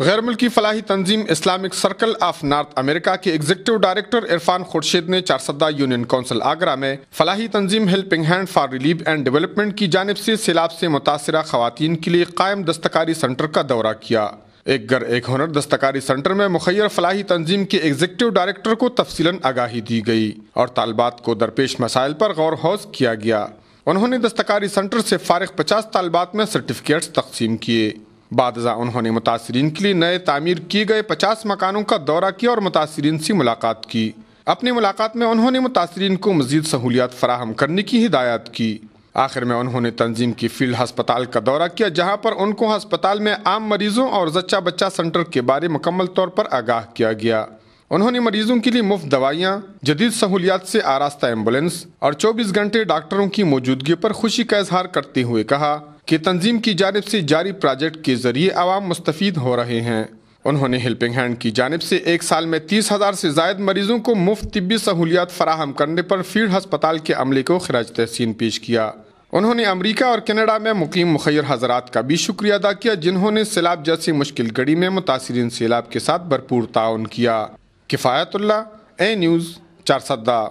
غیر ملکی فلاحی تنظیم اسلامک سرکل آف نارتھ امریکہ کے ایگزیکٹو ڈائریکٹر عرفان خورشید نے چارسدہ یونین کونسل آگرہ میں فلاحی تنظیم helping hand for relief and development کی جانب سے سیلاب سے متاثرہ خواتین کے لیے قائم دستکاری سنٹر کا دورہ کیا۔ ایک گھر ایک ہنر دستکاری سنٹر میں مخیر فلاحی تنظیم کے ایگزیکٹو ڈائریکٹر کو تفصیلاً آگاہی دی گئی اور طالبات کو درپیش مسائل پر غور و خوض کیا گیا۔ انہوں نے دستکاری سنٹر سے فارغ 50 طالبات میں سرٹیفکیٹس تقسیم کیے۔ بعد ازاں انہوں نے متاثرین کے لیے نئے تعمیر کیے گئے 50 مکانوں کا دورہ کیا اور متاثرین سے ملاقات کی۔ اپنی ملاقات میں انہوں نے متاثرین کو مزید سہولیات فراہم کرنے کی ہدایت کی۔ آخر میں انہوں نے تنظیم کی فیلڈ ہسپتال کا دورہ کیا، جہاں پر ان کو ہسپتال میں عام مریضوں اور زچہ بچہ سنٹر کے بارے مکمل طور پر آگاہ کیا گیا۔ انہوں نے مریضوں کے لیے مفت دوائیاں، جدید سہولیات سے آراستہ ایمبولینس اور 24 گھنٹے ڈاکٹروں کی موجودگی پر خوشی کا اظہار کرتے ہوئے کہا کہ تنظیم کی جانب سے جاری پروجیکٹ کے ذریعے عوام مستفید ہو رہے ہیں۔ انہوں نے ہیلپنگ ہینڈ کی جانب سے ایک سال میں 30,000 سے زائد مریضوں کو مفت طبی سہولیات فراہم کرنے پر فیلڈ ہسپتال کے عملے کو خراج تحسین پیش کیا۔ انہوں نے امریکہ اور کینیڈا میں مقیم مخیر حضرات کا بھی شکریہ ادا کیا، جنہوں نے سیلاب جیسی مشکل گھڑی میں متاثرین سیلاب کے ساتھ بھرپور تعاون کیا۔ کفایت اللہ، اے نیوز، چارسدہ۔